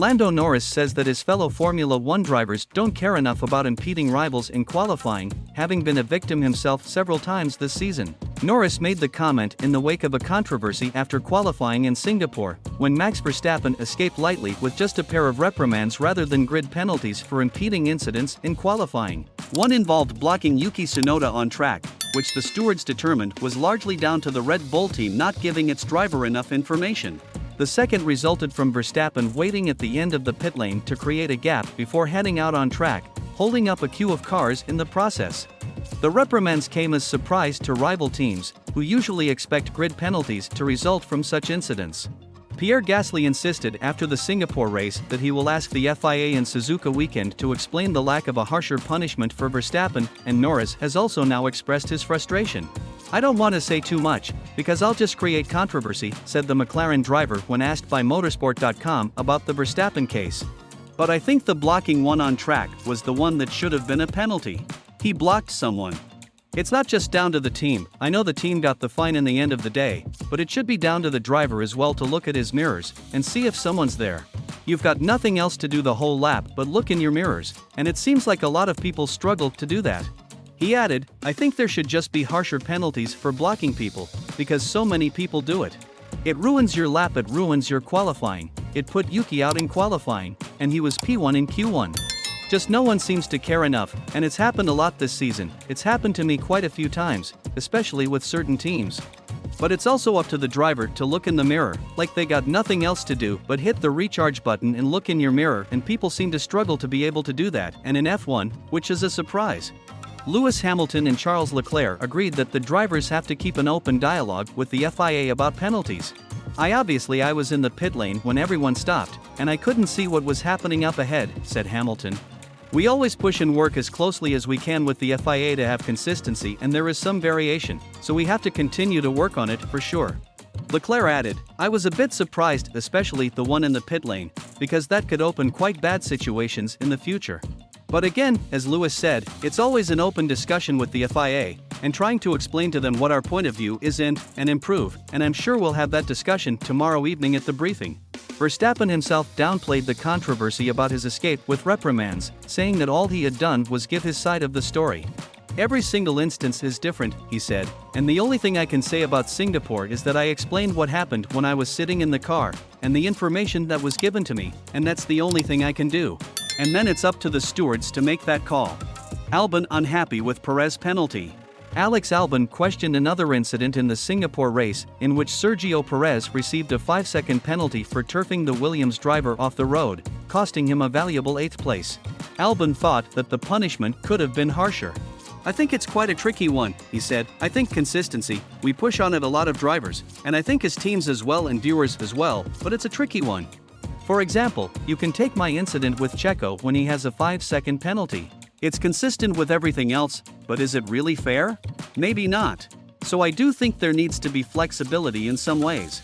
Lando Norris says that his fellow Formula One drivers don't care enough about impeding rivals in qualifying, having been a victim himself several times this season. Norris made the comment in the wake of a controversy after qualifying in Singapore, when Max Verstappen escaped lightly with just a pair of reprimands rather than grid penalties for impeding incidents in qualifying. One involved blocking Yuki Tsunoda on track, which the stewards determined was largely down to the Red Bull team not giving its driver enough information. The second resulted from Verstappen waiting at the end of the pit lane to create a gap before heading out on track, holding up a queue of cars in the process. The reprimands came as surprise to rival teams, who usually expect grid penalties to result from such incidents. Pierre Gasly insisted after the Singapore race that he will ask the FIA in Suzuka weekend to explain the lack of a harsher punishment for Verstappen, and Norris has also now expressed his frustration. "I don't want to say too much, because I'll just create controversy," said the McLaren driver when asked by motorsport.com about the Verstappen case. "But I think the blocking one on track was the one that should have been a penalty. He blocked someone. It's not just down to the team. I know the team got the fine in the end of the day, but it should be down to the driver as well to look at his mirrors and see if someone's there. You've got nothing else to do the whole lap but look in your mirrors, and it seems like a lot of people struggle to do that." He added, "I think there should just be harsher penalties for blocking people, because so many people do it. It ruins your lap, it ruins your qualifying. It put Yuki out in qualifying, and he was P1 in Q1. Just no one seems to care enough, and it's happened a lot this season. It's happened to me quite a few times, especially with certain teams. But it's also up to the driver to look in the mirror, like they got nothing else to do but hit the recharge button and look in your mirror, and people seem to struggle to be able to do that, and in F1, which is a surprise." Lewis Hamilton and Charles Leclerc agreed that the drivers have to keep an open dialogue with the FIA about penalties. I was in the pit lane when everyone stopped, and I couldn't see what was happening up ahead," said Hamilton. "We always push and work as closely as we can with the FIA to have consistency, and there is some variation, so we have to continue to work on it for sure." Leclerc added, "I was a bit surprised, especially the one in the pit lane, because that could open quite bad situations in the future. But again, as Lewis said, it's always an open discussion with the FIA, and trying to explain to them what our point of view is and improve, and I'm sure we'll have that discussion tomorrow evening at the briefing." Verstappen himself downplayed the controversy about his escape with reprimands, saying that all he had done was give his side of the story. "Every single instance is different," he said, "and the only thing I can say about Singapore is that I explained what happened when I was sitting in the car, and the information that was given to me, and that's the only thing I can do. And then it's up to the stewards to make that call." Albon unhappy with Perez penalty. Alex Albon questioned another incident in the Singapore race, in which Sergio Perez received a 5-second penalty for turfing the Williams driver off the road, costing him a valuable 8th place. Albon thought that the punishment could have been harsher. "I think it's quite a tricky one," he said. "I think consistency, we push on it a lot of drivers, and I think as teams as well and viewers as well, but it's a tricky one. For example, you can take my incident with Checo when he has a 5-second penalty. It's consistent with everything else, but is it really fair? Maybe not. So I do think there needs to be flexibility in some ways."